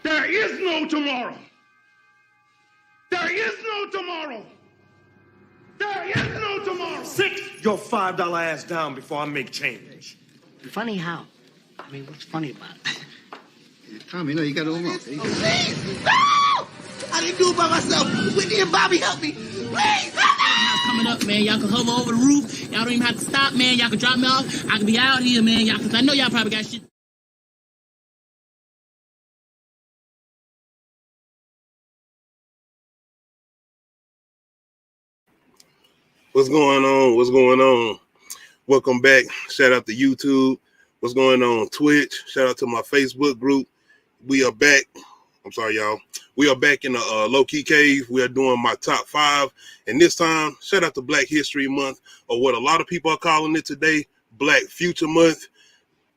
There is no tomorrow. There is no tomorrow. There is no tomorrow. Sit your $5 ass down before I make change. Funny how? I mean, what's funny about it? Tommy, no, you got it all wrong. Please! No! I didn't do it by myself. Whitney and Bobby help me. Please! Coming up, man. Y'all can hover over the roof. Y'all don't even have to stop, man. Y'all can drop me off. I can be out here, man. Y'all, cause I know y'all probably got shit. What's going on? What's going on? Welcome back. Shout out to YouTube. What's going on? Twitch. Shout out to my Facebook group. We are back. I'm sorry, y'all. We are back in the low-key cave. We are doing my top 5. And this time, shout out to Black History Month, or what a lot of people are calling it today, Black Future Month.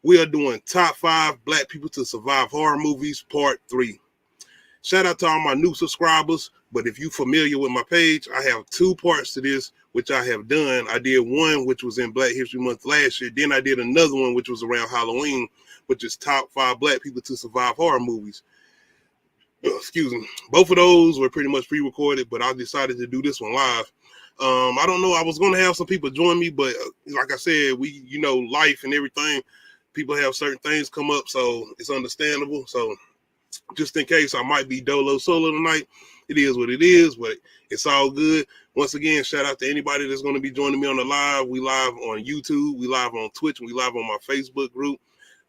We are doing top 5 Black people to survive horror movies, part 3. Shout out to all my new subscribers. But if you're familiar with my page, I have 2 parts to this, which I have done. I did one, which was in Black History Month last year. Then I did another one, which was around Halloween, which is top 5 Black people to survive horror movies. Excuse me. Both of those were pretty much pre-recorded, but I decided to do this one live. I don't know. I was going to have some people join me, but like I said, life and everything, people have certain things come up, so it's understandable. So just in case I might be dolo solo tonight, it is what it is, but it's all good. Once again, shout out to anybody that's going to be joining me on the live. We live on YouTube, we live on Twitch, and we live on my Facebook group.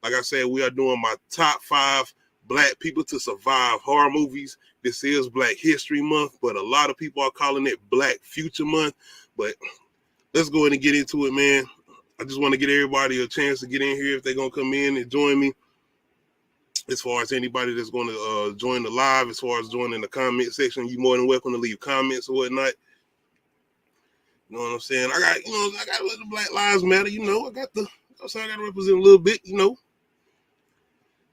Like I said, we are doing my top 5 Black people to survive horror movies. This is Black History Month, but a lot of people are calling it Black Future Month. But let's go ahead and get into it, man. I just want to get everybody a chance to get in here if they're going to come in and join me. As far as anybody that's going to join the live, as far as joining the comment section, you're more than welcome to leave comments or whatnot. You know what I'm saying? I got to let the Black Lives Matter. I got to represent a little bit.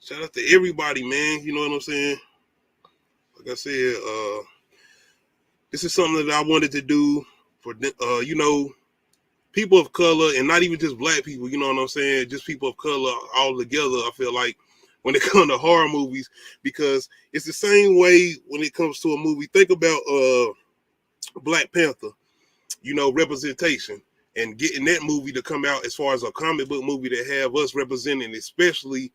Shout out to everybody, man. You know what I'm saying? Like I said, this is something that I wanted to do for people of color, and not even just Black people. You know what I'm saying? Just people of color all together. I feel like, when it comes to horror movies, because it's the same way when it comes to a movie. Think about Black Panther, representation, and getting that movie to come out as far as a comic book movie that have us representing, especially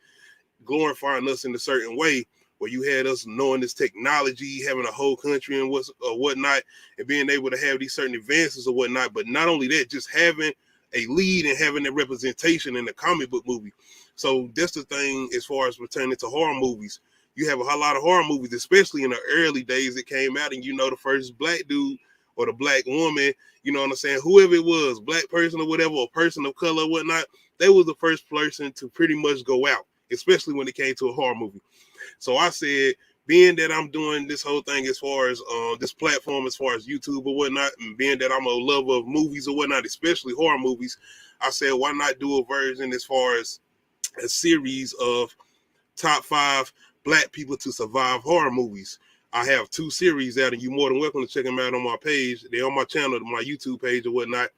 glorifying us in a certain way, where you had us knowing this technology, having a whole country and whatnot, and being able to have these certain advances or whatnot. But not only that, just having a lead and having that representation in the comic book movie. So that's the thing as far as pertaining to horror movies. You have a whole lot of horror movies, especially in the early days that came out, and the first Black dude or the Black woman, you know what I'm saying, whoever it was, Black person or whatever, or person of color or whatnot, they was the first person to pretty much go out, especially when it came to a horror movie. So I said, being that I'm doing this whole thing as far as this platform, as far as YouTube or whatnot, and being that I'm a lover of movies or whatnot, especially horror movies, I said, why not do a version as far as a series of top 5 Black people to survive horror movies. I have 2 series out, and you're more than welcome to check them out on my page. They're on my channel, my YouTube page or whatnot.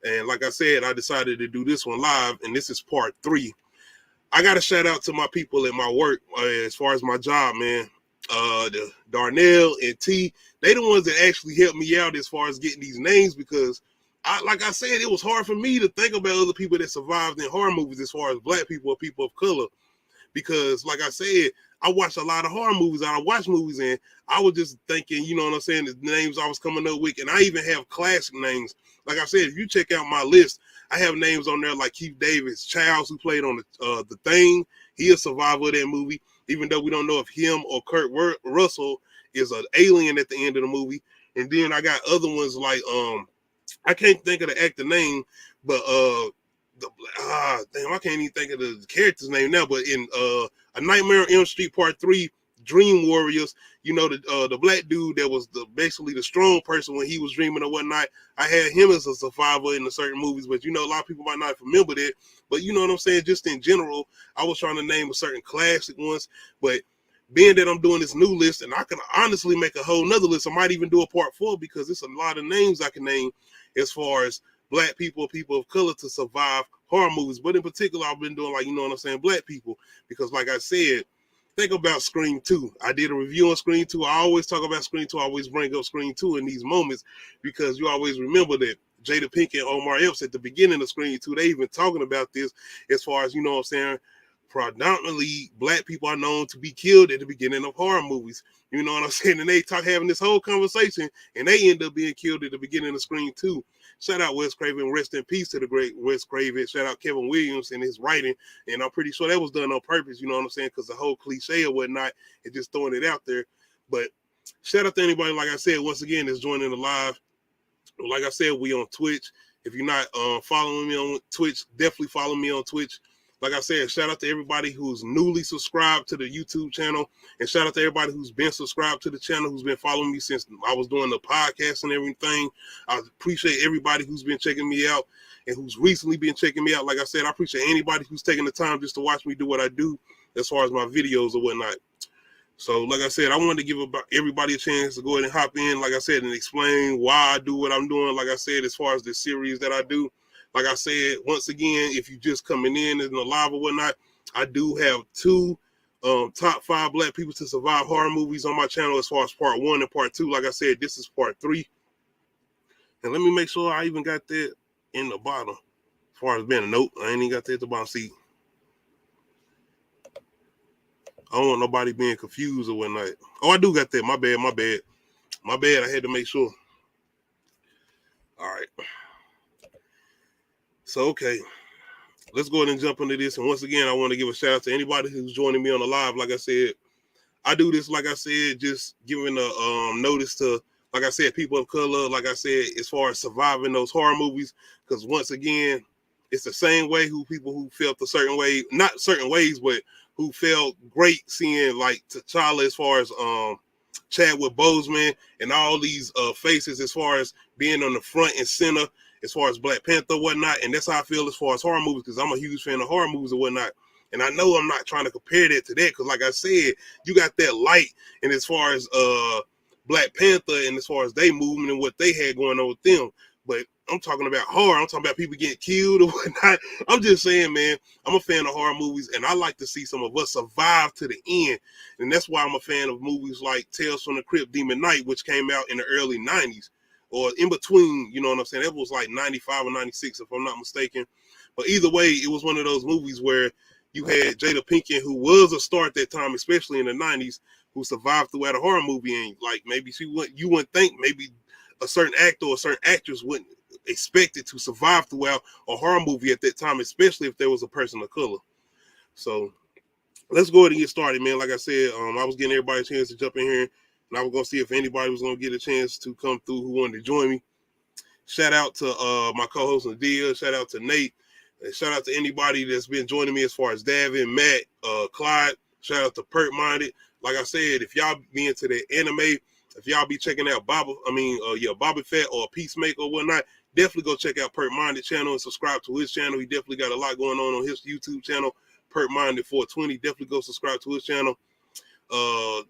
And like I said, I decided to do this one live, and this is part 3. I got to shout out to my people at my work as far as my job, man. The Darnell and T, they the ones that actually helped me out as far as getting these names, because like I said, it was hard for me to think about other people that survived in horror movies as far as Black people or people of color. Because like I said, I watched a lot of horror movies. I watched movies, and I was just thinking, you know what I'm saying, the names I was coming up with. And I even have classic names. Like I said, if you check out my list, I have names on there like Keith Davis, Childs, who played on the Thing. He a survivor of that movie, even though we don't know if him or Kurt Russell is an alien at the end of the movie. And then I got other ones like I can't think of the actor name, but damn, I can't even think of the character's name now. But in A Nightmare on Elm Street Part 3, Dream Warriors, the Black dude that was basically the strong person when he was dreaming or whatnot. I had him as a survivor in the certain movies, but a lot of people might not remember that. But you know what I'm saying? Just in general, I was trying to name a certain classic ones, but being that I'm doing this new list, and I can honestly make a whole nother list. I might even do a part 4, because it's a lot of names I can name as far as Black people, people of color to survive horror movies. But in particular, I've been doing Black people, because like I said, think about Scream 2. I did a review on Scream 2. I always talk about Scream 2. I always bring up Scream 2 in these moments because you always remember that Jada Pinkett and Omar Epps at the beginning of Scream 2, they even talking about this as far as, you know what I'm saying, predominantly black people are known to be killed at the beginning of horror movies. You know what I'm saying? And they having this whole conversation and they end up being killed at the beginning of Scream 2. Shout out Wes Craven. Rest in peace to the great Wes Craven. Shout out Kevin Williams and his writing. And I'm pretty sure that was done on purpose, you know what I'm saying? Because the whole cliche or whatnot is just throwing it out there. But shout out to anybody, like I said, once again, that's joining the live. Like I said, we on Twitch. If you're not following me on Twitch, definitely follow me on Twitch. Like I said, shout out to everybody who's newly subscribed to the YouTube channel. And shout out to everybody who's been subscribed to the channel, who's been following me since I was doing the podcast and everything. I appreciate everybody who's been checking me out and who's recently been checking me out. Like I said, I appreciate anybody who's taking the time just to watch me do what I do as far as my videos or whatnot. So, like I said, I wanted to give everybody a chance to go ahead and hop in, like I said, and explain why I do what I'm doing. Like I said, as far as the series that I do. Like I said, once again, if you're just coming in the live or whatnot, I do have 2 top 5 black people to survive horror movies on my channel as far as part 1 and part 2. Like I said, this is part 3. And let me make sure I even got that in the bottom. As far as being a note, I ain't even got that at the bottom. See, I don't want nobody being confused or whatnot. Oh, I do got that. My bad. I had to make sure. All right. So, okay, let's go ahead and jump into this. And once again, I want to give a shout out to anybody who's joining me on the live. Like I said, I do this, like I said, just giving a notice to, like I said, people of color, like I said, as far as surviving those horror movies. Because once again, it's the same way people who felt a certain way, not certain ways, but who felt great seeing like T'Challa as far as Chadwick Boseman and all these faces as far as being on the front and center as far as Black Panther or whatnot. And that's how I feel as far as horror movies, because I'm a huge fan of horror movies or whatnot. And I know I'm not trying to compare that to that, because like I said, you got that light. And as far as Black Panther and as far as they movement and what they had going on with them, but I'm talking about horror. I'm talking about people getting killed or whatnot. I'm just saying, man, I'm a fan of horror movies, and I like to see some of us survive to the end. And that's why I'm a fan of movies like Tales from the Crypt, Demon Knight, which came out in the early 90s. Or in between, you know what I'm saying? That was like 95 or 96, if I'm not mistaken. But either way, it was one of those movies where you had Jada Pinkett, who was a star at that time, especially in the 90s, who survived throughout a horror movie. And like maybe you wouldn't think maybe a certain actor or a certain actress wouldn't expect it to survive throughout a horror movie at that time, especially if there was a person of color. So let's go ahead and get started, man. Like I said, I was getting everybody a chance to jump in here. And I was going to see if anybody was going to get a chance to come through who wanted to join me. Shout out to my co-host Nadia. Shout out to Nate. And shout out to anybody that's been joining me as far as Davin, Matt, Clyde. Shout out to Perk Minded. Like I said, if y'all be into the anime, if y'all be checking out Boba Fett or Peacemaker or whatnot, definitely go check out Perk Minded channel and subscribe to his channel. He definitely got a lot going on his YouTube channel, Perk Minded 420. Definitely go subscribe to his channel.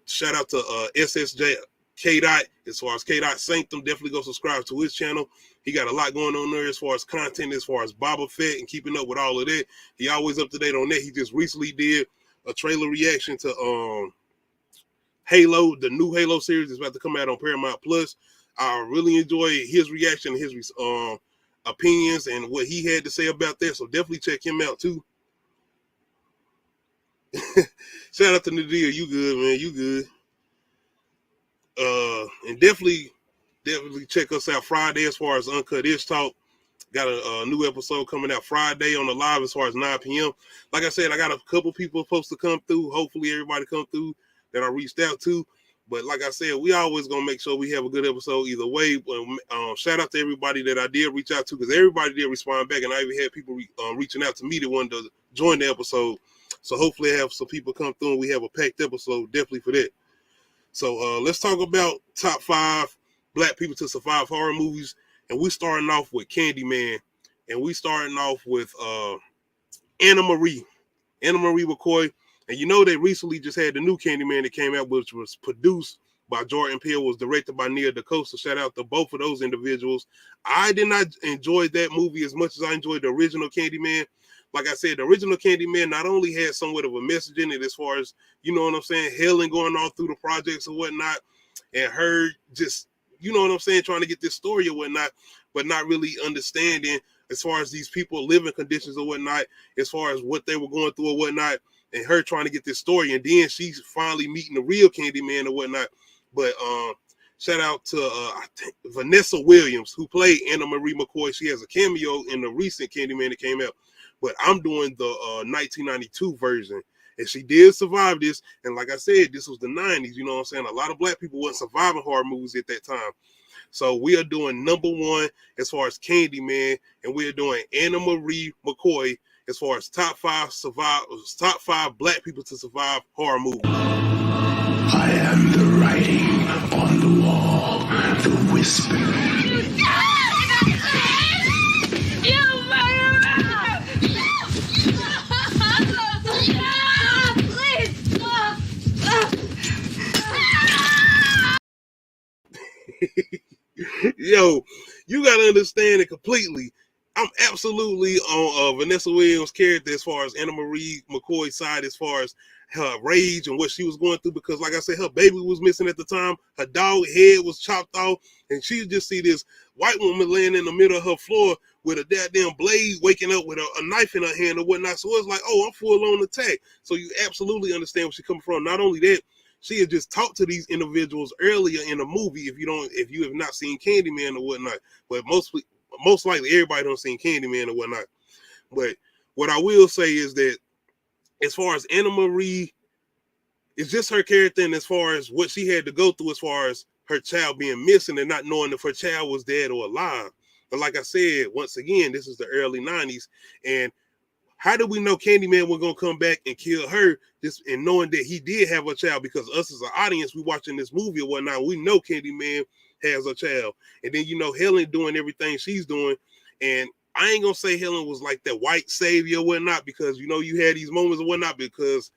Shout out to SSJ K-Dot as far as K-Dot Sanctum. Definitely go subscribe to his channel. He got a lot going on there as far as content, as far as Boba Fett and keeping up with all of that. He always up to date on that. He just recently did a trailer reaction to Halo, the new Halo series is about to come out on Paramount Plus. I really enjoy his reaction, his opinions, and what he had to say about that. So definitely check him out too. Shout out to Nadia. You good, man. You good. And definitely check us out Friday as far as Uncut Ish Talk. Got a new episode coming out Friday on the live as far as 9 p.m. Like I said, I got a couple people supposed to come through. Hopefully everybody come through that I reached out to. But like I said, we always going to make sure we have a good episode either way. But shout out to everybody that I did reach out to, because everybody did respond back. And I even had people reaching out to me that wanted to join the episode. So hopefully I have some people come through and we have a packed episode definitely for that. So let's talk about top 5 black people to survive horror movies. And we starting off with Candyman. And we starting off with Anna Marie McCoy. And you know they recently just had the new Candyman that came out, which was produced by Jordan Peele, was directed by Nia DaCosta. Shout out to both of those individuals. I did not enjoy that movie as much as I enjoyed the original Candyman. like I said, the original Candyman not only had somewhat of a message in it as far as, you know what I'm saying, Helen going all through the projects or whatnot, and her just, you know what I'm saying, trying to get this story or whatnot, but not really understanding as far as these people living conditions or whatnot, as far as what they were going through or whatnot, and her trying to get this story, and then she's finally meeting the real Candyman or whatnot. But shout out to I think Vanessa Williams, who played Anna Marie McCoy. She has a cameo in the recent Candyman that came out, but I'm doing the 1992 version. And she did survive this. And like I said, this was the 90s. You know what I'm saying? A lot of black people weren't surviving horror movies at that time. So we are doing number one as far as Candyman, and we are doing Anna Marie McCoy as far as top five black people to survive horror movies. I am the writing on the wall, the whisper. Yo, you gotta understand it completely. I'm absolutely on Vanessa Williams' character as far as Anna Marie McCoy's side, as far as her rage and what she was going through, because like I said, her baby was missing at the time, her dog head was chopped off, and she just see this white woman laying in the middle of her floor with a goddamn blade, waking up with a knife in her hand or whatnot. So it's like, oh, I'm full on attack. So you absolutely understand where she's coming from. Not only that, she had just talked to these individuals earlier in the movie. If you have not seen Candyman or whatnot, but most likely everybody don't seen Candyman or whatnot. But what I will say is that as far as Anna Marie, it's just her character, and as far as what she had to go through as far as her child being missing and not knowing if her child was dead or alive. But like I said, once again, this is the early 90s, and how do we know Candyman was going to come back and kill her, just and knowing that he did have a child? Because us as an audience, we watching this movie or whatnot, we know Candyman has a child. And then, you know, Helen doing everything she's doing. And I ain't going to say Helen was like that white savior or whatnot, because, you know, you had these moments or whatnot, because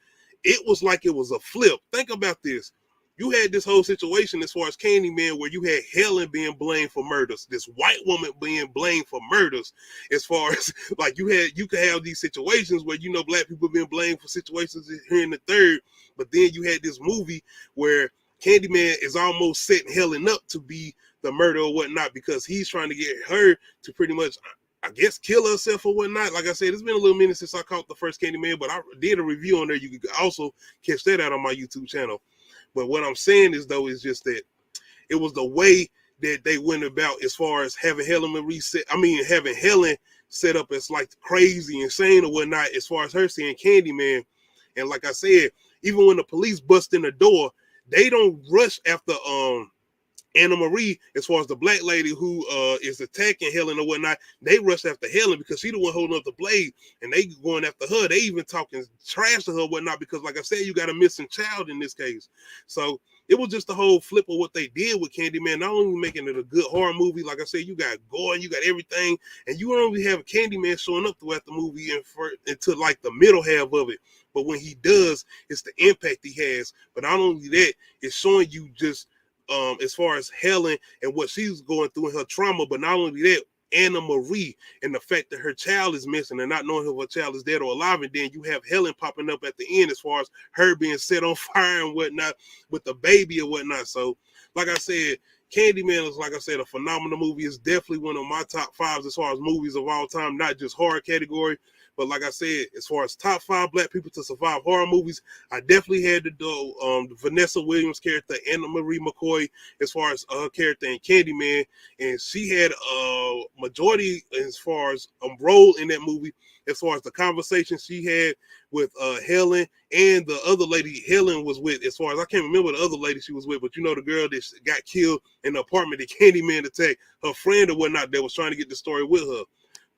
it was like it was a flip. Think about this. You had this whole situation as far as Candyman where you had Helen being blamed for murders, this white woman being blamed for murders, as far as like you could have these situations where, you know, black people being blamed for situations here in the third, but then you had this movie where Candyman is almost setting Helen up to be the murderer or whatnot, because he's trying to get her to pretty much, I guess, kill herself or whatnot. Like I said, it's been a little minute since I caught the first Candyman, but I did a review on there. You can also catch that out on my YouTube channel. But what I'm saying is, though, is just that it was the way that they went about as far as having Helen set up as like crazy, insane or whatnot, as far as her seeing Candyman. And like I said, even when the police bust in the door, they don't rush after Anna Marie, as far as the black lady who is attacking Helen or whatnot. They rush after Helen because she the one holding up the blade, and they going after her. They even talking trash to her or whatnot, because like I said, you got a missing child in this case. So it was just the whole flip of what they did with Candyman, not only making it a good horror movie, like I said, you got gore and you got everything, and you don't really have Candyman showing up throughout the movie until like the middle half of it. But when he does, it's the impact he has. But not only that, it's showing you just as far as Helen and what she's going through in her trauma, but not only that, Anna Marie and the fact that her child is missing and not knowing if her child is dead or alive. And then you have Helen popping up at the end as far as her being set on fire and whatnot with the baby or whatnot. So like I said, Candyman is, like I said, a phenomenal movie. It's definitely one of my top fives as far as movies of all time, not just horror category. But like I said, as far as top 5 black people to survive horror movies, I definitely had to do Vanessa Williams' character, Anna Marie McCoy, as far as her character in Candyman. And she had a majority as far as a role in that movie, as far as the conversation she had with Helen and the other lady Helen was with, as far as I can't remember the other lady she was with, but you know, the girl that got killed in the apartment that Candyman attacked, her friend or whatnot that was trying to get the story with her.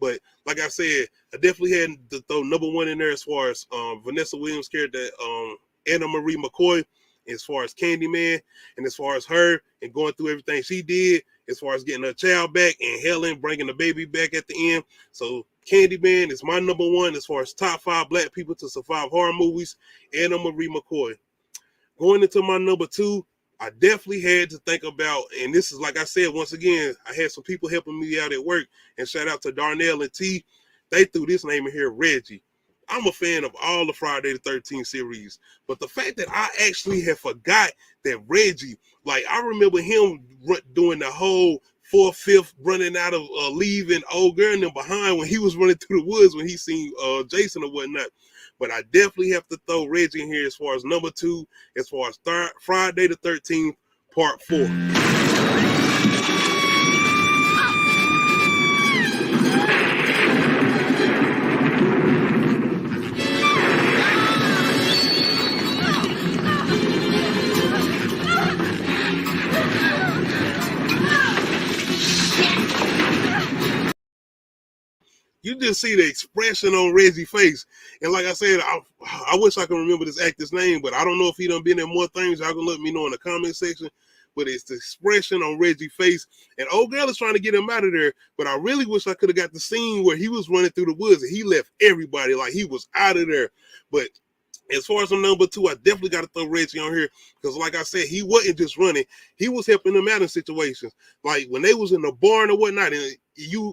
But like I said, I definitely had to throw number 1 in there as far as Vanessa Williams' character, Anna Marie McCoy, as far as Candyman, and as far as her and going through everything she did, as far as getting her child back, and Helen bringing the baby back at the end. So Candyman is my number 1 as far as top 5 black people to survive horror movies, Anna Marie McCoy. Going into my number 2, I definitely had to think about, and this is, like I said, once again, I had some people helping me out at work, and shout out to Darnell and T. they threw this name in here, Reggie. I'm a fan of all the Friday the 13th series, but the fact that I actually have forgot that Reggie, like I remember him doing the whole 4/5 running out of leaving old girl and them behind when he was running through the woods when he seen Jason or whatnot. But I definitely have to throw Reggie in here as far as number 2, as far as Friday the 13th, part 4. You just see the expression on Reggie's face. And like I said, I wish I could remember this actor's name, but I don't know if he done been in more things. Y'all can let me know in the comment section. But it's the expression on Reggie's face. And old girl is trying to get him out of there. But I really wish I could have got the scene where he was running through the woods and he left everybody like he was out of there. But as far as number 2, I definitely got to throw Reggie on here because, like I said, he wasn't just running; he was helping them out in situations. Like when they was in the barn or whatnot. And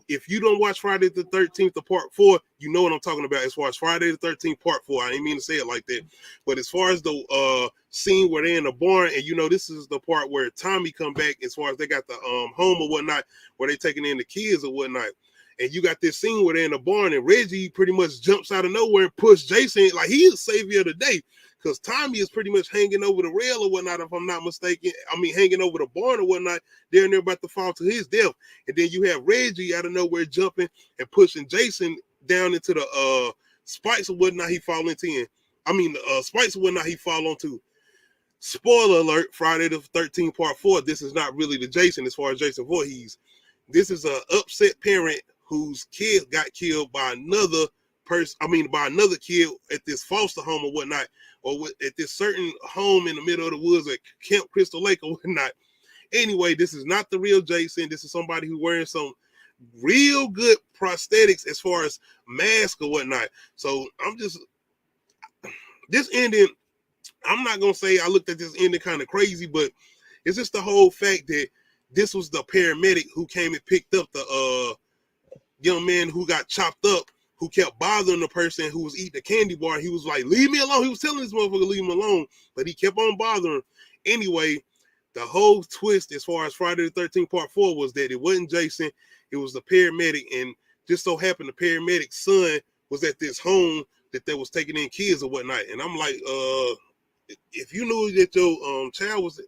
if you don't watch Friday the 13th, the part 4, you know what I'm talking about. As far as Friday the 13th, part 4, I didn't mean to say it like that. But as far as the scene where they're in the barn, and this is the part where Tommy come back. As far as they got the home or whatnot, where they taking in the kids or whatnot. And you got this scene where they're in the barn and Reggie pretty much jumps out of nowhere and pushes Jason. Like he is the savior of the day because Tommy is pretty much hanging over the rail or whatnot, if I'm not mistaken. I mean, hanging over the barn or whatnot. They're about to fall to his death. And then you have Reggie out of nowhere jumping and pushing Jason down into the spikes or whatnot he fall into. Spikes or whatnot he fall onto. Spoiler alert, Friday the 13th, part 4. This is not really the Jason as far as Jason Voorhees. This is an upset parent whose kid got killed by another person, by another kid at this foster home or whatnot, or at this certain home in the middle of the woods at Camp Crystal Lake or whatnot. Anyway, this is not the real Jason. This is somebody who's wearing some real good prosthetics as far as mask or whatnot. So this ending, I'm not going to say I looked at this ending kind of crazy, but it's just the whole fact that this was the paramedic who came and picked up the young man who got chopped up, who kept bothering the person who was eating the candy bar. He was like, leave me alone. He was telling this motherfucker to leave him alone, but he kept on bothering him. Anyway, the whole twist as far as Friday the 13th, part 4 was that it wasn't Jason. It was the paramedic. And just so happened the paramedic's son was at this home that they was taking in kids or whatnot. And I'm like, if you knew that your child was...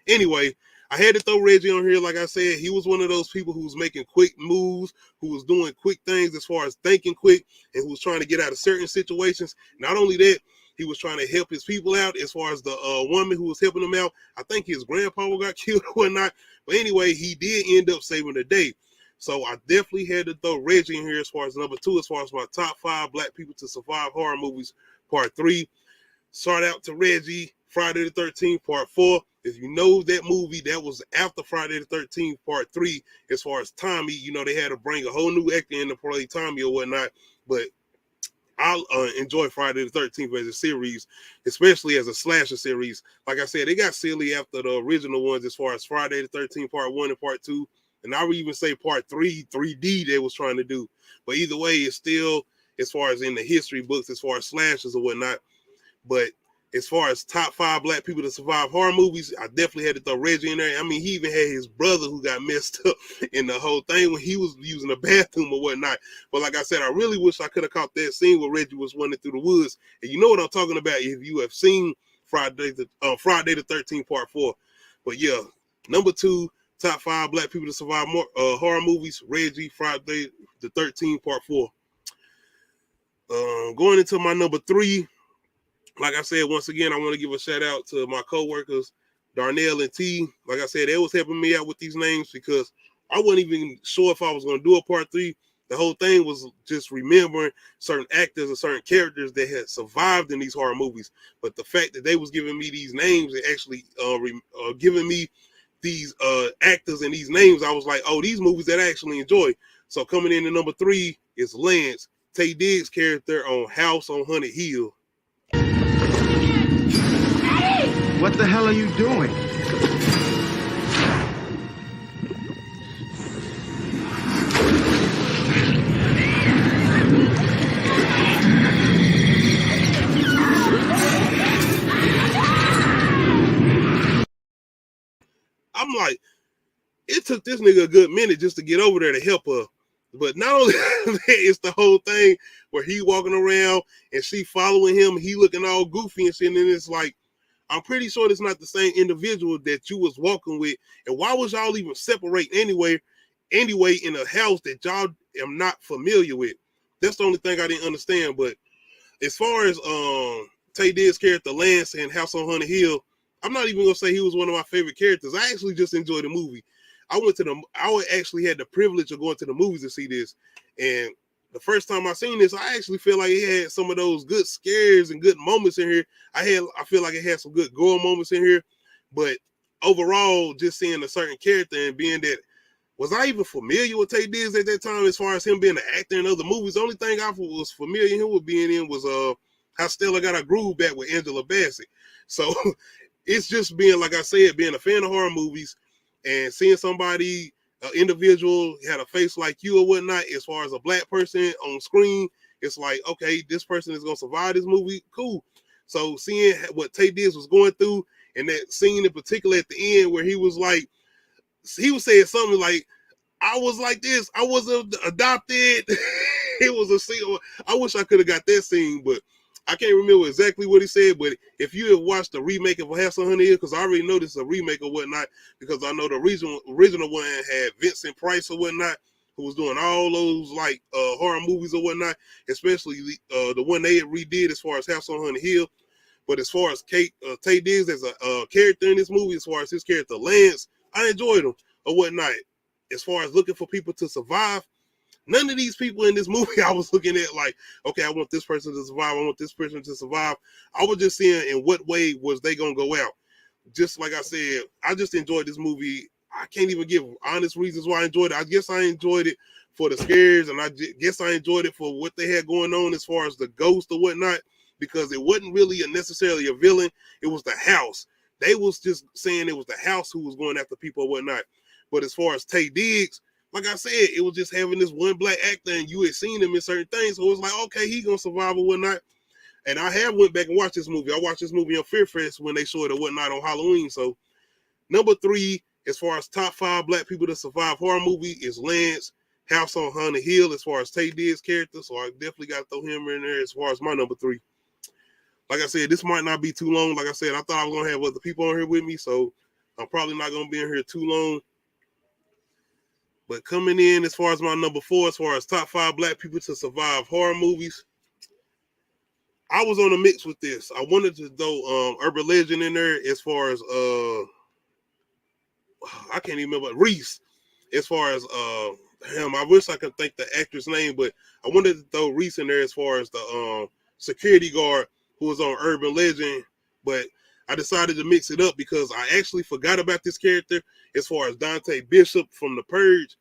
Anyway, I had to throw Reggie on here. Like I said, he was one of those people who was making quick moves, who was doing quick things as far as thinking quick, and who was trying to get out of certain situations. Not only that, he was trying to help his people out as far as the woman who was helping him out. I think his grandpa got killed or whatnot. But anyway, he did end up saving the day. So I definitely had to throw Reggie in here as far as number 2, as far as my top 5 black people to survive horror movies, part 3. Shout out to Reggie, Friday the 13th, part 4. If you know that movie, that was after Friday the 13th, part 3, as far as Tommy, they had to bring a whole new actor in to play Tommy or whatnot. But I'll enjoy Friday the 13th as a series, especially as a slasher series. Like I said, they got silly after the original ones as far as Friday the 13th, part 1 and part 2. And I would even say part 3, 3D they was trying to do. But either way, it's still, as far as in the history books, as far as slashers or whatnot. But as far as top 5 black people to survive horror movies, I definitely had to throw Reggie in there. I mean, he even had his brother who got messed up in the whole thing when he was using the bathroom or whatnot. But like I said, I really wish I could have caught that scene where Reggie was running through the woods. And you know what I'm talking about if you have seen Friday the 13th, part 4. But yeah, number 2, top 5 black people to survive more horror movies, Reggie, Friday the 13th, part 4. Going into my number 3, like I said, once again, I want to give a shout out to my co-workers, Darnell and T. Like I said, they was helping me out with these names because I wasn't even sure if I was going to do a part 3. The whole thing was just remembering certain actors and certain characters that had survived in these horror movies. But the fact that they was giving me these names and actually giving me these actors and these names, I was like, oh, these movies that I actually enjoy. So coming in at number 3 is Lance, Taye Diggs' character on House on Haunted Hill. What the hell are you doing? I'm like, it took this nigga a good minute just to get over there to help her. But not only that, it's the whole thing where he walking around and she following him, he looking all goofy and shit, and it's like, I'm pretty sure it's not the same individual that you was walking with. And why was y'all even separate anyway in a house that y'all am not familiar with? That's the only thing I didn't understand. But as far as Tay Diggs' character Lance in House on Haunted Hill, I'm not even gonna say he was one of my favorite characters. I actually just enjoyed the movie. I actually had the privilege of going to the movies to see this, and the first time I seen this, I actually feel like it had some of those good scares and good moments in here. I feel like it had some good gore moments in here, but overall, just seeing a certain character and being that, was I even familiar with Tay Diggs at that time as far as him being an actor in other movies? The only thing I was familiar him with being in was How Stella Got Her Groove Back with Angela Bassett. So it's just being, like I said, being a fan of horror movies and seeing somebody, an individual had a face like you or whatnot, as far as a black person on screen, it's like, okay, this person is going to survive this movie. Cool. So seeing what Tay Diggs was going through, and that scene in particular at the end where he was saying something like, I was like this, I wasn't adopted. It was a scene. I wish I could have got that scene, but I can't remember exactly what he said. But if you have watched the remake of House on Haunted Hill, because I already know this is a remake or whatnot, because I know the original one had Vincent Price or whatnot, who was doing all those like horror movies or whatnot, especially the one they redid as far as House on Haunted Hill. But as far as Tay Diggs as a character in this movie, as far as his character Lance, I enjoyed him or whatnot. As far as looking for people to survive, none of these people in this movie I was looking at like, okay, I want this person to survive, I want this person to survive. I was just seeing in what way was they gonna go out. Just like I said, I just enjoyed this movie. I can't even give honest reasons why I enjoyed it. I guess I enjoyed it for the scares, and I guess I enjoyed it for what they had going on as far as the ghost or whatnot, because it wasn't really necessarily a villain. It was the house. They was just saying it was the house who was going after people or whatnot. But as far as Tay Diggs, like I said, it was just having this one black actor, and you had seen him in certain things, so it was like, okay, he gonna survive or whatnot. And I have went back and watched this movie. I watched this movie on Fear Fest when they showed it or whatnot on Halloween. So number 3, as far as top 5 black people to survive horror movie, is Lance, House on Haunted Hill, as far as Tay Diggs' character. So I definitely got to throw him in there as far as my number 3. Like I said, this might not be too long. Like I said, I thought I was going to have other people on here with me, so I'm probably not going to be in here too long. But coming in as far as my number 4, as far as top 5 black people to survive horror movies, I was on a mix with this. I wanted to throw Urban Legend in there as far as I can't even remember Reese. As far as I wish I could think the actor's name, but I wanted to throw Reese in there as far as the security guard who was on Urban Legend, but I decided to mix it up because I actually forgot about this character as far as Dante Bishop from The Purge.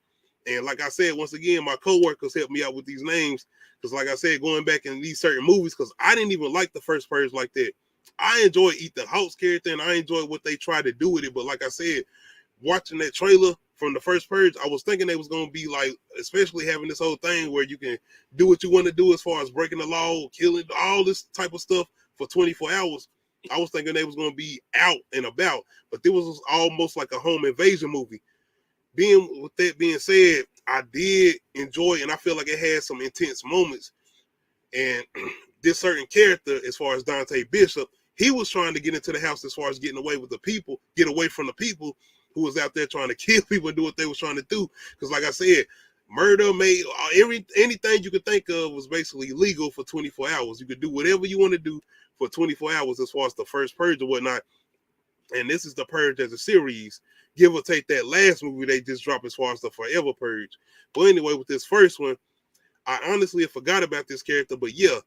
And like I said, once again, my coworkers helped me out with these names because, like I said, going back in these certain movies, because I didn't even like the first Purge like that. I enjoyed Ethan Hawke's character, and I enjoyed what they tried to do with it. But like I said, watching that trailer from the first Purge, I was thinking they was going to be like, especially having this whole thing where you can do what you want to do as far as breaking the law, killing, all this type of stuff for 24 hours. I was thinking they was going to be out and about, but this was almost like a home invasion movie. With that being said, I did enjoy it, and I feel like it had some intense moments. And this certain character, as far as Dante Bishop, he was trying to get into the house as far as getting away with the people, get away from the people who was out there trying to kill people and do what they was trying to do. Because like I said, murder, anything you could think of was basically legal for 24 hours. You could do whatever you want to do for 24 hours as far as the first Purge or whatnot. And this is the Purge as a series, give or take that last movie they just dropped as far as the Forever Purge. But anyway, with this first one, I honestly forgot about this character, but yeah,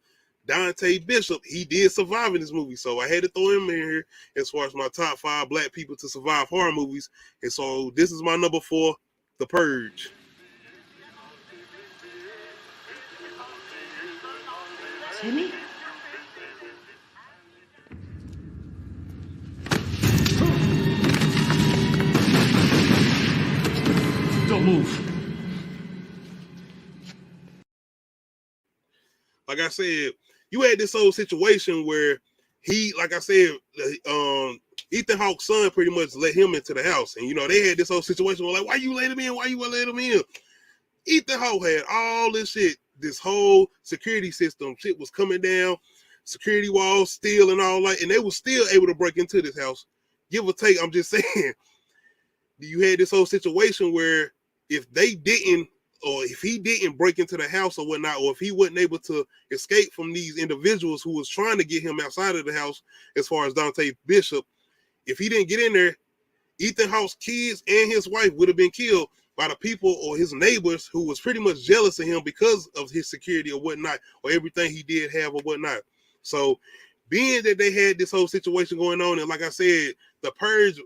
Dante Bishop, he did survive in this movie, so I had to throw him in here as far as my top 5 black people to survive horror movies. And so this is my number 4, The Purge. Timmy? Don't move. Like I said, you had this whole situation where he, like I said, Ethan Hawke's son pretty much let him into the house. And, you know, they had this whole situation where, like, why you let him in? Why you want to let him in? Ethan Hawke had all this shit, this whole security system. Shit was coming down, security walls, steel and all that. And they were still able to break into this house. Give or take, I'm just saying, you had this whole situation where if they didn't, or if he didn't break into the house or whatnot, or if he wasn't able to escape from these individuals who was trying to get him outside of the house, as far as Dante Bishop, if he didn't get in there, Ethan Hawke's kids and his wife would have been killed by the people or his neighbors who was pretty much jealous of him because of his security or whatnot, or everything he did have or whatnot. So being that they had this whole situation going on, and like I said, the Purge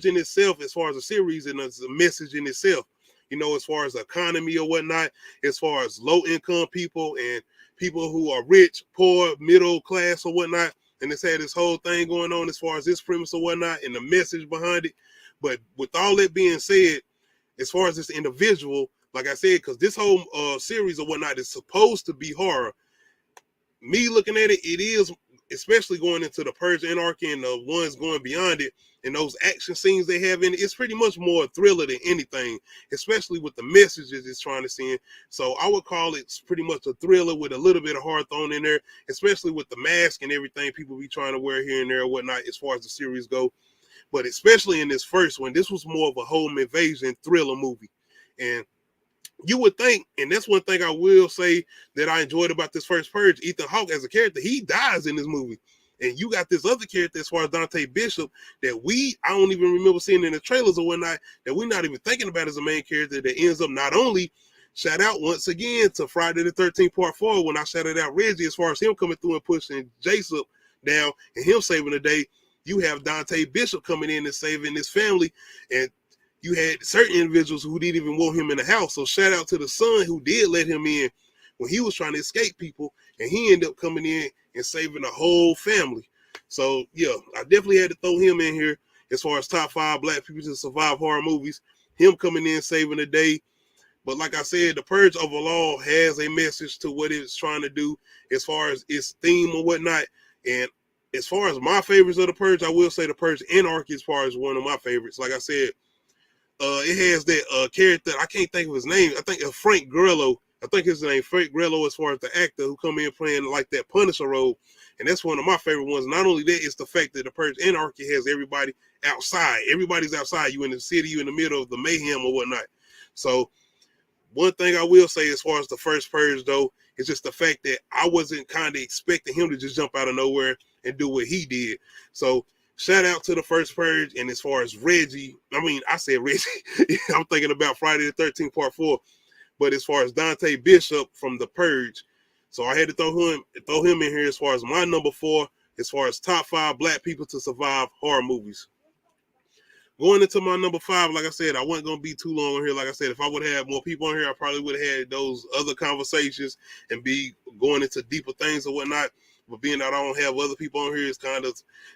in itself, as far as a series and as a message in itself, you know, as far as economy or whatnot, as far as low income people and people who are rich, poor, middle class or whatnot, and it's had this whole thing going on as far as this premise or whatnot and the message behind it. But with all that being said, as far as this individual, like I said, because this whole series or whatnot is supposed to be horror, me looking at it, it is, especially going into the Purge Anarchy and the ones going beyond it, and those action scenes they have in it, it's pretty much more thriller than anything, especially with the messages it's trying to send. So I would call it pretty much a thriller with a little bit of horror thrown in there, especially with the mask and everything people be trying to wear here and there or whatnot as far as the series go. But especially in this first one, this was more of a home invasion thriller movie. And you would think, and that's one thing I will say that I enjoyed about this first Purge, Ethan Hawke as a character, he dies in this movie. And you got this other character as far as Dante Bishop that I don't even remember seeing in the trailers or whatnot, that we're not even thinking about as a main character, that ends up not only, shout out once again to Friday the 13th Part 4, when I shouted out Reggie as far as him coming through and pushing Jason down and him saving the day. You have Dante Bishop coming in and saving his family, and you had certain individuals who didn't even want him in the house. So shout out to the son who did let him in when he was trying to escape people, and he ended up coming in and saving the whole family. So yeah, I definitely had to throw him in here as far as top 5 black people to survive horror movies. Him coming in saving the day. But like I said, the Purge overall has a message to what it's trying to do as far as its theme or whatnot. And as far as my favorites of the Purge, I will say the Purge Anarchy as far as one of my favorites. Like I said, it has that character, I can't think of his name. I think Frank Grillo. I think his name Frank Grillo as far as the actor who come in playing like that Punisher role. And that's one of my favorite ones. Not only that, it's the fact that the Purge Anarchy has everybody outside. Everybody's outside. You in the city, you in the middle of the mayhem or whatnot. So one thing I will say as far as the first Purge though, is just the fact that I wasn't kind of expecting him to just jump out of nowhere and do what he did. So shout out to the first Purge. And as far as Reggie, I said Reggie. I'm thinking about Friday the 13th Part 4. But as far as Dante Bishop from the Purge, so I had to throw him in here as far as my number 4, as far as top 5 black people to survive horror movies. Going into my number 5, like I said, I wasn't going to be too long on here. Like I said, if I would have had more people on here, I probably would have had those other conversations and be going into deeper things or whatnot. But being that I don't have other people on here, it's kind of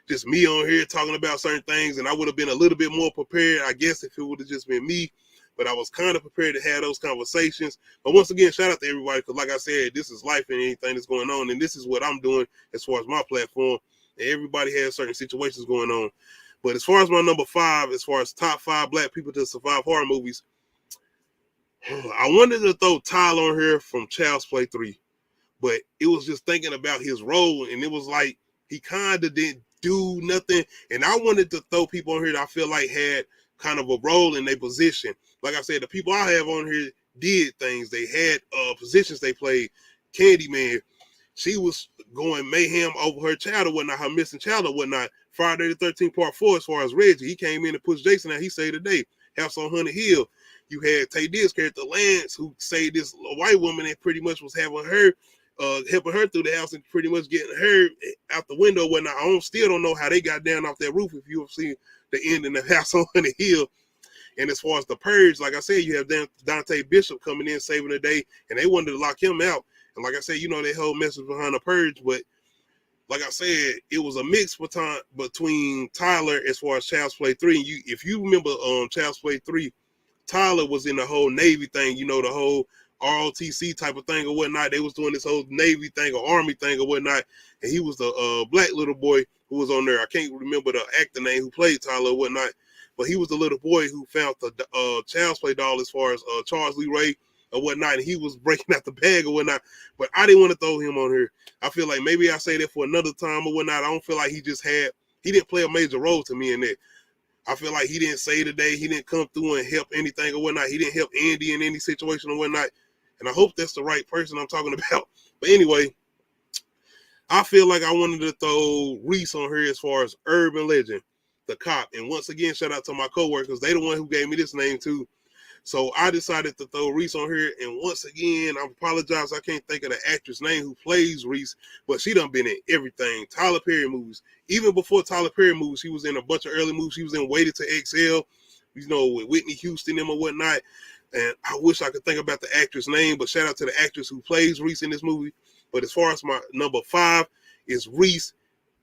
just me on here talking about certain things. And I would have been a little bit more prepared, I guess, if it would have just been me. But I was kind of prepared to have those conversations. But once again, shout out to everybody, because like I said, this is life and anything that's going on. And this is what I'm doing as far as my platform. And everybody has certain situations going on. But as far as my number 5, as far as top 5 black people to survive horror movies, I wanted to throw Tyler on here from Child's Play 3. But it was just thinking about his role. And it was like he kind of didn't do nothing. And I wanted to throw people on here that I feel like had kind of a role in their position. Like I said, the people I have on here did things. They had positions they played. Candyman, she was going mayhem over her child or whatnot, her missing child or whatnot. Friday the 13th Part 4, as far as Reggie, he came in and pushed Jason out. He saved the day. House on Hunter Hill. You had Tay Diggs' character Lance, who saved this white woman that pretty much was having her, helping her through the house and pretty much getting her out the window or whatnot. I still don't know how they got down off that roof. If you have seen the end in the House on Hunter Hill. And as far as the Purge, like I said, you have Dante Bishop coming in, saving the day, and they wanted to lock him out. And like I said, you know, that whole message behind the Purge, but like I said, it was a mix between Tyler as far as Child's Play 3. And if you remember Child's Play 3, Tyler was in the whole Navy thing, you know, the whole ROTC type of thing or whatnot. They was doing this whole Navy thing or Army thing or whatnot, and he was the black little boy who was on there. I can't remember the actor name who played Tyler or whatnot, but he was the little boy who found the Child's Play doll as far as Charles Lee Ray or whatnot, and he was breaking out the bag or whatnot. But I didn't want to throw him on here. I feel like maybe I say that for another time or whatnot. I don't feel like he didn't play a major role to me in that. I feel like he didn't say today, he didn't come through and help anything or whatnot. He didn't help Andy in any situation or whatnot. And I hope that's the right person I'm talking about. But anyway, I feel like I wanted to throw Reese on here as far as Urban Legend, the cop. And once again, shout out to my coworkers. They the one who gave me this name too. So I decided to throw Reese on here. And once again, I apologize. I can't think of the actress name who plays Reese, but she done been in everything. Tyler Perry movies. Even before Tyler Perry movies, she was in a bunch of early movies. She was in Waited to Exhale, with Whitney Houston and whatnot. And I wish I could think about the actress name, but shout out to the actress who plays Reese in this movie. But as far as my number 5 is Reese,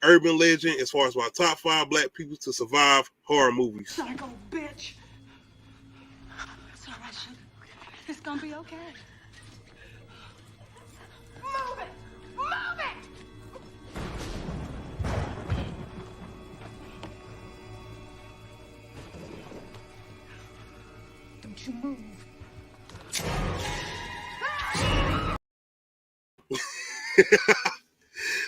Urban Legend, as far as my top 5 black people to survive horror movies. Psycho bitch. It's all right, sugar. It's gonna be okay. Move it! Move it! Don't you move.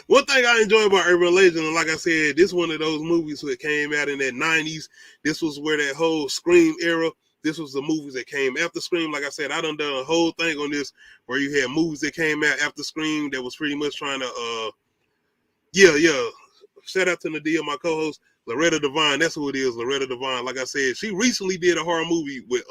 One thing I enjoy about Urban Legend, and like I said, this one of those movies that came out in that 90s. This was where that whole Scream era, this was the movies that came after Scream. Like I said, I done a whole thing on this where you had movies that came out after Scream that was pretty much trying to, shout out to Nadia, my co-host, Loretta Devine. That's who it is, Loretta Devine. Like I said, she recently did a horror movie with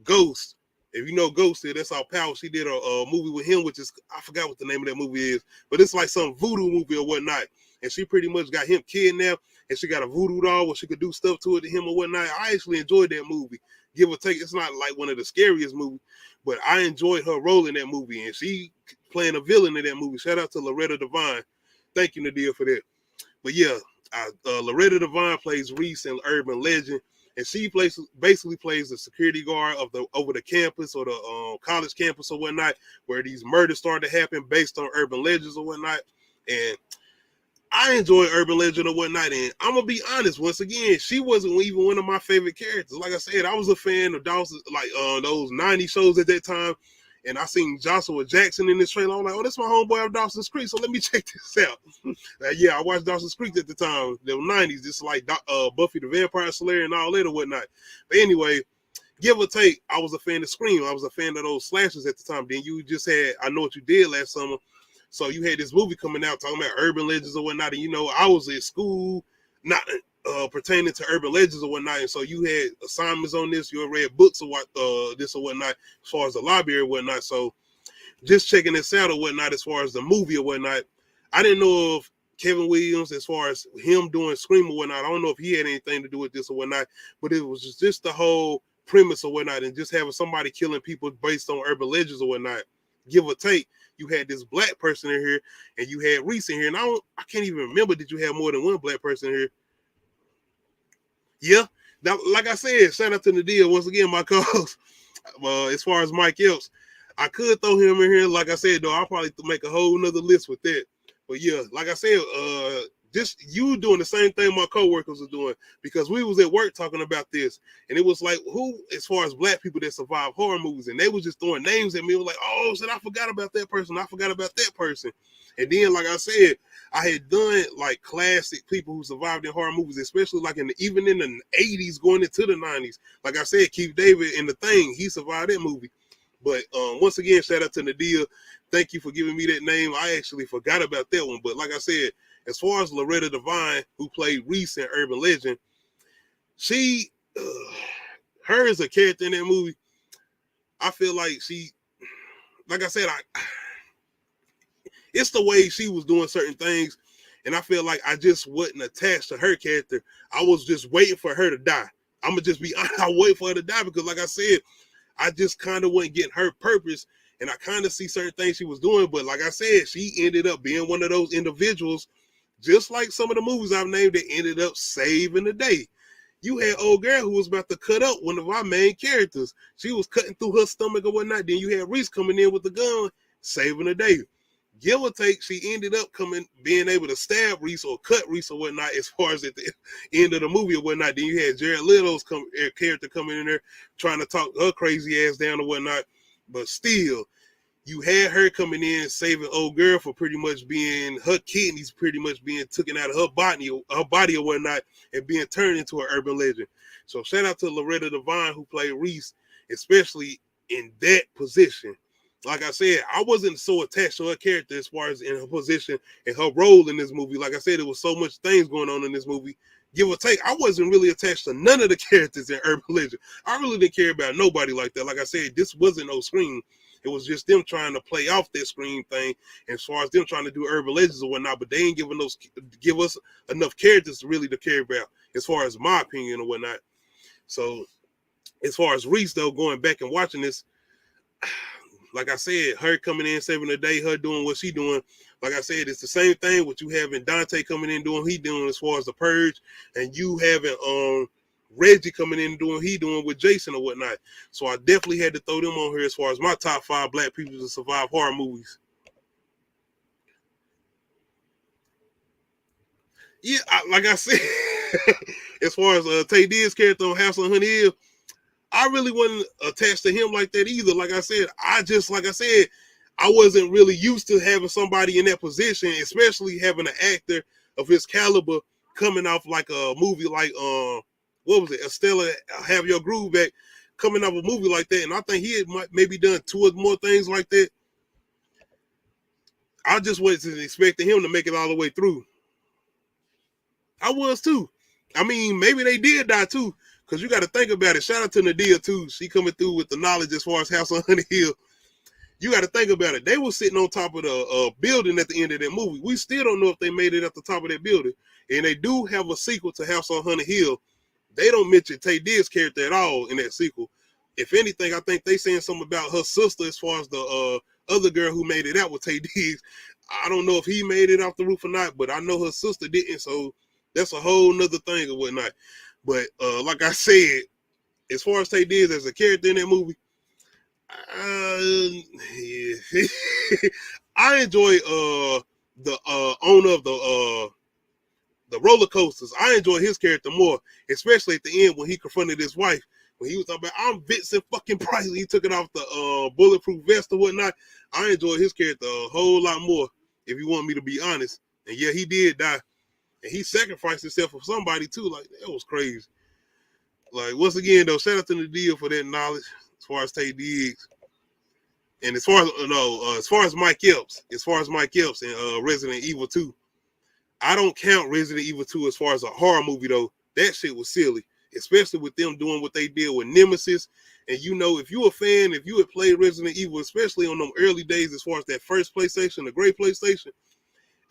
Ghost. If you know Ghost, that's our pal. She did a movie with him, which is, I forgot what the name of that movie is, but it's like some voodoo movie or whatnot. And she pretty much got him kidnapped, and she got a voodoo doll where she could do stuff to it to him or whatnot. I actually enjoyed that movie. Give or take, it's not like one of the scariest movies, but I enjoyed her role in that movie, and she playing a villain in that movie. Shout out to Loretta Devine. Thank you, Nadia, for that. But yeah, Loretta Devine plays Reese in Urban Legend. And she basically plays the security guard over the campus or the college campus or whatnot, where these murders started to happen based on urban legends or whatnot. And I enjoy Urban Legend or whatnot. And I'm gonna be honest, once again, she wasn't even one of my favorite characters. Like I said, I was a fan of Dawson, like those 90 shows at that time. And I seen Joshua Jackson in this trailer. I'm like, oh, that's my homeboy of Dawson's Creek. So let me check this out. I watched Dawson's Creek at the time, the 90s, just like Buffy the Vampire Slayer and all that or whatnot. But anyway, give or take, I was a fan of Scream. I was a fan of those slashers at the time. Then you just had I Know What You Did last summer. So you had this movie coming out talking about urban legends or whatnot. And, I was at school, not pertaining to urban legends or whatnot, and so you had assignments on this, you had read books or what this or whatnot as far as the library or whatnot. So just checking this out or whatnot as far as the movie or whatnot. I didn't know if Kevin Williams, as far as him doing Scream or whatnot, I don't know if he had anything to do with this or whatnot, but it was just the whole premise or whatnot, and just having somebody killing people based on urban legends or whatnot. Give or take, you had this black person in here, and you had Reese in here, and I can't even remember, did you have more than one black person in here? Yeah, now, like I said, shout out to Nadia once again, my co-host. As far as Mike Epps, I could throw him in here. Like I said, though, I'll probably make a whole nother list with that. But yeah, like I said, just you doing the same thing my coworkers are doing, because we was at work talking about this, and it was like, who, as far as black people that survive horror movies, and they was just throwing names at me. It was like, oh, shit, I forgot about that person. I forgot about that person. And then, like I said, I had done like classic people who survived in horror movies, especially like even in the 80s going into the 90s. Like I said, Keith David in The Thing, he survived that movie. But once again, shout out to Nadia. Thank you for giving me that name. I actually forgot about that one. But like I said, as far as Loretta Devine, who played Reese in Urban Legend, she, her as a character in that movie, I feel like she, like I said, it's the way she was doing certain things, and I feel like I just wasn't attached to her character. I was just waiting for her to die. I'm gonna just be honest, I wait for her to die, because like I said, I just kind of wasn't getting her purpose, and I kind of see certain things she was doing, but like I said, she ended up being one of those individuals, just like some of the movies I've named, that ended up saving the day. you had old girl who was about to cut up one of our main characters. She was cutting through her stomach or whatnot. Then you had Reese coming in with the gun, saving the day. Give or take, she ended up being able to stab Reese or cut Reese or whatnot as far as at the end of the movie or whatnot. Then you had Jared Leto's character coming in there trying to talk her crazy ass down or whatnot. But still, you had her coming in saving old girl for pretty much being her kidneys pretty much being taken out of her body or whatnot and being turned into an urban legend. So shout out to Loretta Devine who played Reese, especially in that position. Like I said, I wasn't so attached to her character as far as in her position and her role in this movie. Like I said, there was so much things going on in this movie. Give or take, I wasn't really attached to none of the characters in Urban Legend. I really didn't care about nobody like that. Like I said, this wasn't no Scream. It was just them trying to play off that Scream thing as far as them trying to do Urban Legends or whatnot, but they ain't give us enough characters really to care about as far as my opinion or whatnot. So as far as Reese, though, going back and watching this, like I said, her coming in, saving the day, her doing what she doing. Like I said, it's the same thing what you having Dante coming in doing he doing as far as the Purge, and you having Reggie coming in doing he doing with Jason or whatnot. So I definitely had to throw them on here as far as my top 5 black people to survive horror movies. Yeah, like I said, as far as Tay Diggs' character on House on Honey Hill, I really wasn't attached to him like that either. Like I said, I wasn't really used to having somebody in that position, especially having an actor of his caliber coming off like a movie like what was it, Estella, Have Your Groove Back, coming off a movie like that. And I think he had maybe done 2 or more things like that. I just wasn't expecting him to make it all the way through. I was too. I mean, maybe they did die too, because you got to think about it. Shout out to Nadia too. She coming through with the knowledge as far as House on Honey Hill. You got to think about it. They were sitting on top of the building at the end of that movie. We still don't know if they made it at the top of that building. And they do have a sequel to House on Honey Hill. They don't mention Tay Diggs' character at all in that sequel. If anything, I think they saying something about her sister as far as the other girl who made it out with Tay Diggs. I don't know if he made it off the roof or not, but I know her sister didn't. So that's a whole nother thing or whatnot. But like I said, as far as Tay Diggs as a character in that movie, yeah. I enjoy the owner of the roller coasters. I enjoy his character more, especially at the end when he confronted his wife. When he was talking about, I'm Vincent fucking Price, he took it off the bulletproof vest or whatnot. I enjoy his character a whole lot more, if you want me to be honest. And yeah, he did die. And he sacrificed himself for somebody too. Like, that was crazy. Like, once again, though, shout out to Nadia for that knowledge as far as Tay Diggs. And as far as Mike Epps, in Resident Evil 2, I don't count Resident Evil 2 as far as a horror movie, though. That shit was silly, especially with them doing what they did with Nemesis. And you know, if you a fan, if you had played Resident Evil, especially on them early days as far as that first PlayStation, the great PlayStation,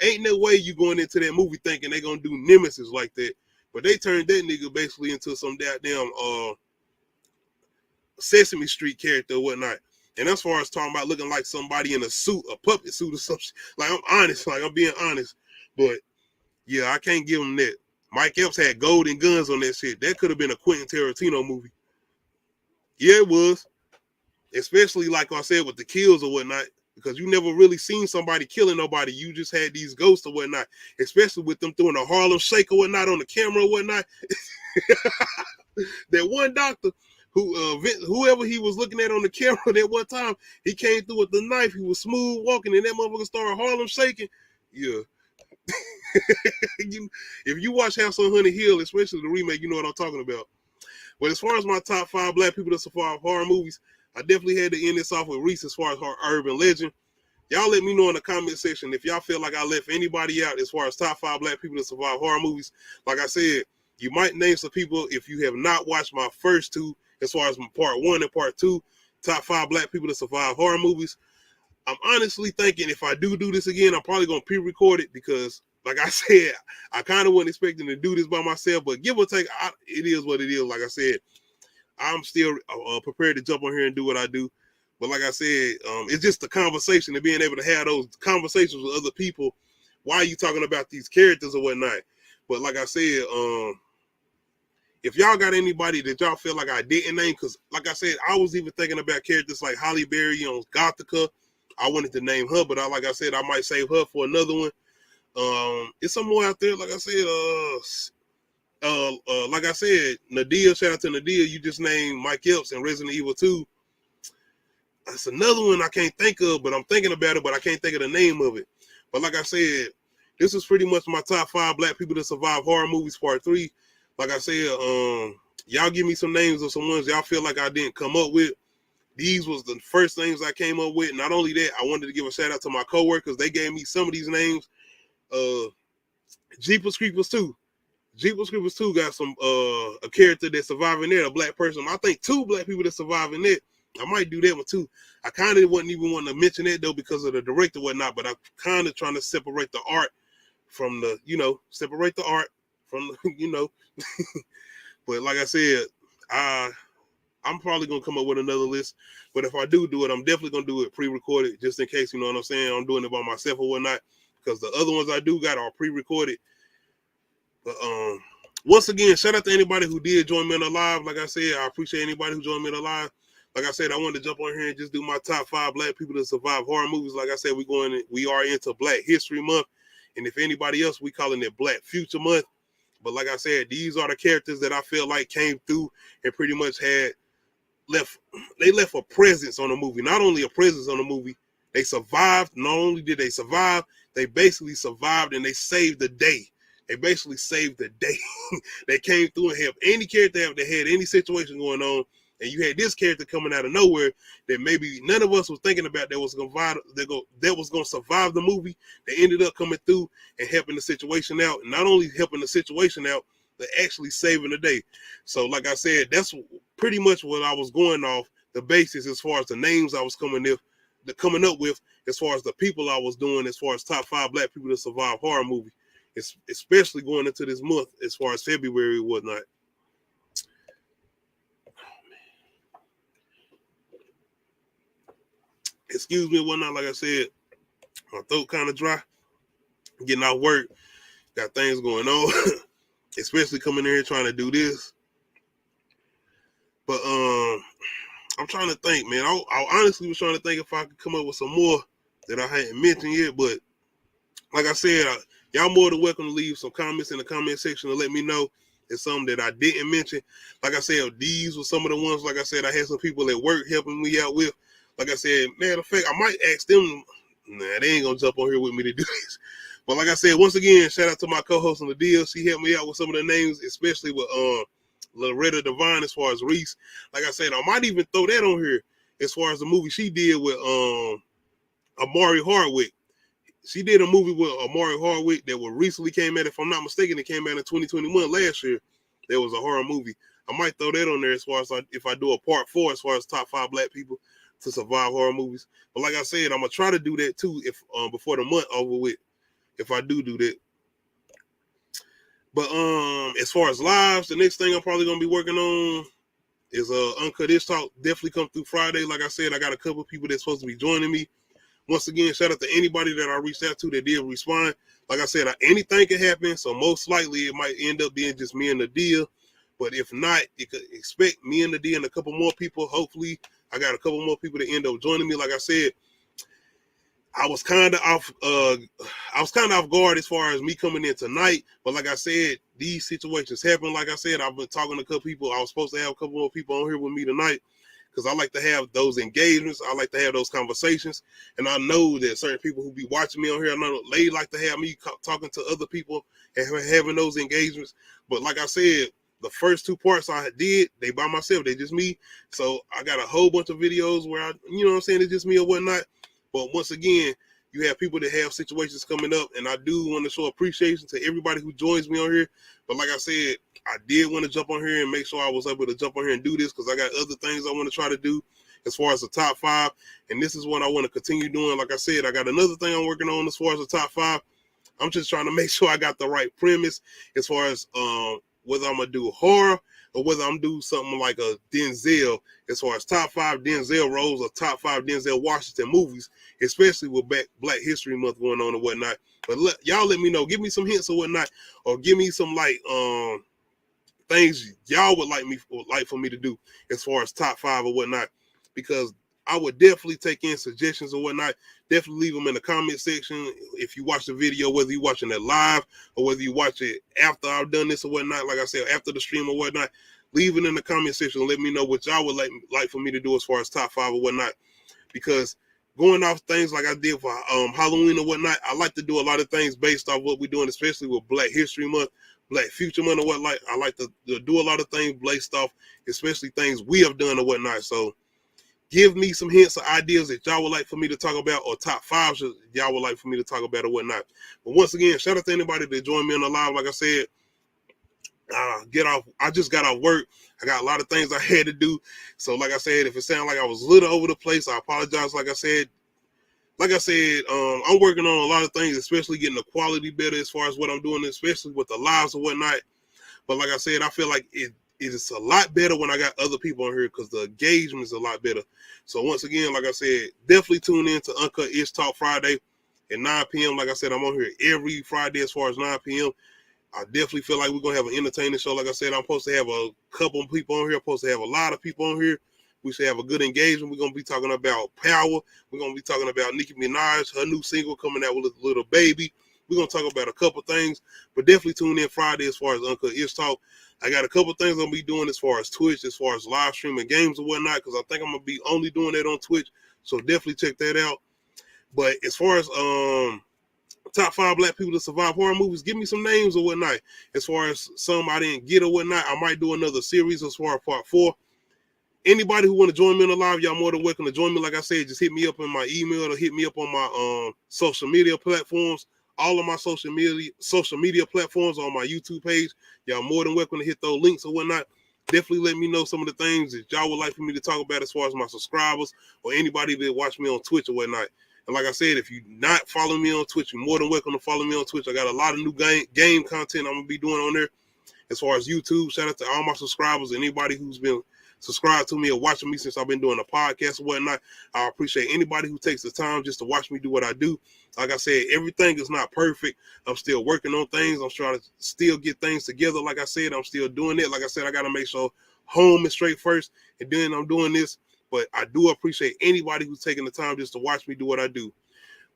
ain't no way you going into that movie thinking they gonna do Nemesis like that. But they turned that nigga basically into some goddamn Sesame Street character or whatnot. And as far as talking about looking like somebody in a suit, a puppet suit or something, like I'm being honest. But yeah, I can't give him that. Mike Epps had golden guns on that shit. That could have been a Quentin Tarantino movie. Yeah, it was. Especially like I said with the kills or whatnot, because you never really seen somebody killing nobody. You just had these ghosts or whatnot, especially with them doing a Harlem Shake or whatnot on the camera or whatnot. That one doctor who, whoever he was looking at on the camera that one time, he came through with the knife. He was smooth walking, and that motherfucker started Harlem shaking. Yeah. If you watch House on Honey Hill, especially the remake, you know what I'm talking about. But as far as my top 5 black people that survive horror movies, I definitely had to end this off with Reese as far as her urban legend. Y'all let me know in the comment section if y'all feel like I left anybody out as far as top 5 black people that survive horror movies. Like I said, you might name some people if you have not watched my first 2, as far as part 1 and part 2, top 5 black people that survive horror movies. I'm honestly thinking if I do this again, I'm probably going to pre-record it because, like I said, I kind of wasn't expecting to do this by myself, but give or take, it is what it is. Like I said, I'm still prepared to jump on here and do what I do. But like I said, it's just the conversation and being able to have those conversations with other people. Why are you talking about these characters or whatnot? But like I said, if y'all got anybody that y'all feel like I didn't name, because like I said, I was even thinking about characters like Holly Berry on Gothica. I wanted to name her, but like I said, I might save her for another one. It's some more out there. Like I said, Nadia. Shout out to Nadia. You just named Mike Epps in Resident Evil 2. That's another one I can't think of, but I'm thinking about it, but I can't think of the name of it. But like I said, this is pretty much my top 5 black people that survive horror movies part 3. Like I said, y'all give me some names of some ones y'all feel like I didn't come up with. These was the first names I came up with. Not only that, I wanted to give a shout out to my coworkers. They gave me some of these names. Jeepers Creepers 2. Jeepers Creepers 2 got some a character that survived in there, a black person. I think 2 black people that survive in it. I might do that one too. I kind of wasn't even wanting to mention that though because of the director and whatnot, but I'm kind of trying to separate the art from the, separate the art from the, But like I said, I'm probably gonna come up with another list. But if I do it, I'm definitely gonna do it pre-recorded, just in case, you know what I'm saying? I'm doing it by myself or whatnot, because the other ones I do got are pre-recorded. But once again, shout out to anybody who did join me on the live. Like I said, I appreciate anybody who joined me on the live. Like I said, I wanted to jump on here and just do my top 5 black people that survive horror movies. Like I said, we are into Black History Month. And if anybody else, we calling it Black Future Month. But like I said, these are the characters that I feel like came through and pretty much left a presence on the movie. Not only a presence on the movie, they survived. Not only did they survive, they basically survived and they saved the day. They basically saved the day. They came through and helped any character that had any situation going on. And you had this character coming out of nowhere that maybe none of us was thinking about that was gonna survive the movie. They ended up coming through and helping the situation out. And not only helping the situation out, but actually saving the day. So like I said, that's pretty much what I was going off the basis as far as the names I was coming up with, as far as the people I was doing, as far as top 5 black people that survive horror movie. It's especially going into this month as far as February and whatnot. Excuse me and whatnot. Like I said, my throat kind of dry. Getting out work, got things going on, especially coming in here trying to do this. But I'm trying to think, man. I honestly was trying to think if I could come up with some more that I hadn't mentioned yet. But like I said, y'all more than welcome to leave some comments in the comment section to let me know it's something that I didn't mention. Like I said, these were some of the ones, like I said, I had some people at work helping me out with. Like I said, matter of fact, I might ask them. Nah, they ain't gonna jump on here with me to do this. But like I said, once again, shout out to my co-host on the deal. She helped me out with some of the names, especially with Loretta Devine as far as Reese. Like I said, I might even throw that on here as far as the movie she did with Amari Hardwick. She did a movie with Amari Hardwick that recently came out. If I'm not mistaken, it came out in 2021 last year. There was a horror movie. I might throw that on there as far as if I do a part 4 as far as top 5 black people to survive horror movies. But like I said, I'm gonna try to do that too if before the month over with, if I do that. But as far as lives, the next thing I'm probably gonna be working on is Uncut Ish Talk. Definitely come through Friday. Like I said, I got a couple of people that's supposed to be joining me. Once again, shout out to anybody that I reached out to that did respond. Like I said, anything can happen, so most likely it might end up being just me and Nadia. But if not, you could expect me and Nadia and a couple more people. Hopefully, I got a couple more people that end up joining me. Like I said, I was kind of off guard as far as me coming in tonight. But like I said, these situations happen. Like I said, I've been talking to a couple people. I was supposed to have a couple more people on here with me tonight because I like to have those engagements. I like to have those conversations. And I know that certain people who be watching me on here, I know they like to have me talking to other people and having those engagements. But like I said, the first 2 parts I did, they by myself, they just me. So I got a whole bunch of videos where it's just me or whatnot. But once again, you have people that have situations coming up, and I do want to show appreciation to everybody who joins me on here. But like I said, I did want to jump on here and make sure I was able to jump on here and do this because I got other things I want to try to do as far as the top 5. And this is what I want to continue doing. Like I said, I got another thing I'm working on as far as the top 5. I'm just trying to make sure I got the right premise as far as whether I'm going to do horror or whether I'm doing something like a Denzel as far as top 5 Denzel roles or top 5 Denzel Washington movies, especially with Black History Month going on and whatnot. But y'all let me know. Give me some hints or whatnot, or give me some things y'all would like for me to do as far as top 5 or whatnot, because I would definitely take in suggestions or whatnot. Definitely leave them in the comment section. If you watch the video, whether you're watching it live or whether you watch it after I've done this or whatnot, like I said, after the stream or whatnot, leave it in the comment section and let me know what y'all would like for me to do as far as top 5 or whatnot. Because going off things like I did for Halloween or whatnot, I like to do a lot of things based off what we're doing, especially with Black History Month, Black Future Month or whatnot. I like to do a lot of things based off, especially things we have done or whatnot. So give me some hints or ideas that y'all would like for me to talk about, or top 5 y'all would like for me to talk about or whatnot. But once again, shout out to anybody that joined me on the live. Like I said, I just got off work. I got a lot of things I had to do. So like I said, if it sounded like I was a little over the place, I apologize. Like I said, I'm working on a lot of things, especially getting the quality better as far as what I'm doing, especially with the lives or whatnot. But like I said, I feel like it is a lot better when I got other people on here because the engagement is a lot better. So once again, like I said, definitely tune in to Uncut Ish Talk Friday at 9 p.m. Like I said, I'm on here every Friday as far as 9 p.m. I definitely feel like we're going to have an entertaining show. Like I said, I'm supposed to have a couple of people on here. I'm supposed to have a lot of people on here. We should have a good engagement. We're going to be talking about power. We're going to be talking about Nicki Minaj, her new single coming out with a little baby. We're going to talk about a couple things, but definitely tune in Friday as far as Uncut Ish Talk. I got a couple things I'm going to be doing as far as Twitch, as far as live streaming games or whatnot, because I think I'm going to be only doing that on Twitch. So definitely check that out. But as far as top 5 Black people to survive horror movies, give me some names or whatnot. As far as some I didn't get or whatnot, I might do another series as far as part 4. Anybody who want to join me on the live, y'all more than welcome to join me. Like I said, just hit me up in my email or hit me up on my social media platforms. All of my social media platforms on my YouTube page. Y'all more than welcome to hit those links or whatnot. Definitely let me know some of the things that y'all would like for me to talk about as far as my subscribers or anybody that watch me on Twitch or whatnot. And like I said, if you're not following me on Twitch, you're more than welcome to follow me on Twitch. I got a lot of new game content I'm going to be doing on there. As far as YouTube, shout out to all my subscribers and anybody who's been subscribed to me or watching me since I've been doing a podcast or whatnot. I appreciate anybody who takes the time just to watch me do what I do. Like I said, everything is not perfect. I'm still working on things. I'm trying to still get things together. Like I said, I'm still doing it. Like I said, I got to make sure home is straight first, and then I'm doing this. But I do appreciate anybody who's taking the time just to watch me do what I do.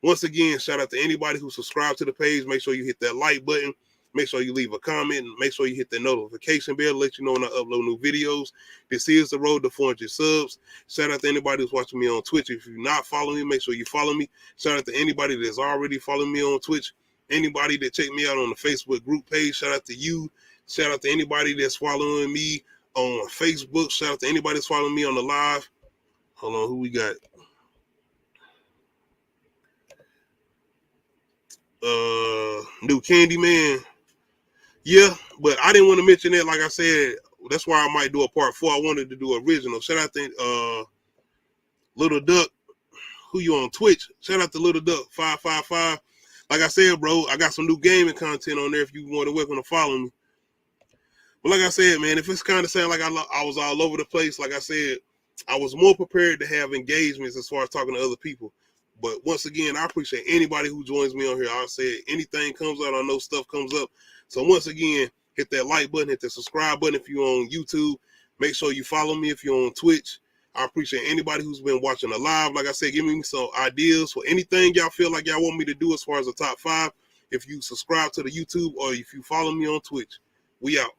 Once again, shout out to anybody who subscribed to the page. Make sure you hit that like button. Make sure you leave a comment, and make sure you hit the notification bell to let you know when I upload new videos. This is the road to 400 subs. Shout out to anybody who's watching me on Twitch. If you're not following me, make sure you follow me. Shout out to anybody that's already following me on Twitch. Anybody that checked me out on the Facebook group page, shout out to you. Shout out to anybody that's following me on Facebook. Shout out to anybody that's following me on the live. Hold on, who we got? New Candyman. Yeah, but I didn't want to mention that. Like I said, that's why I might do a part 4. I wanted to do original. Shout out to Little Duck. Who you on Twitch? Shout out to Little Duck 555. Like I said, bro, I got some new gaming content on there if you want to welcome to follow me. But like I said, man, if it's kind of sound like I was all over the place, like I said, I was more prepared to have engagements as far as talking to other people. But once again, I appreciate anybody who joins me on here. I say anything comes out, I know stuff comes up. So once again, hit that like button, hit the subscribe button if you're on YouTube. Make sure you follow me if you're on Twitch. I appreciate anybody who's been watching the live. Like I said, give me some ideas for anything y'all feel like y'all want me to do as far as the top 5. If you subscribe to the YouTube or if you follow me on Twitch, we out.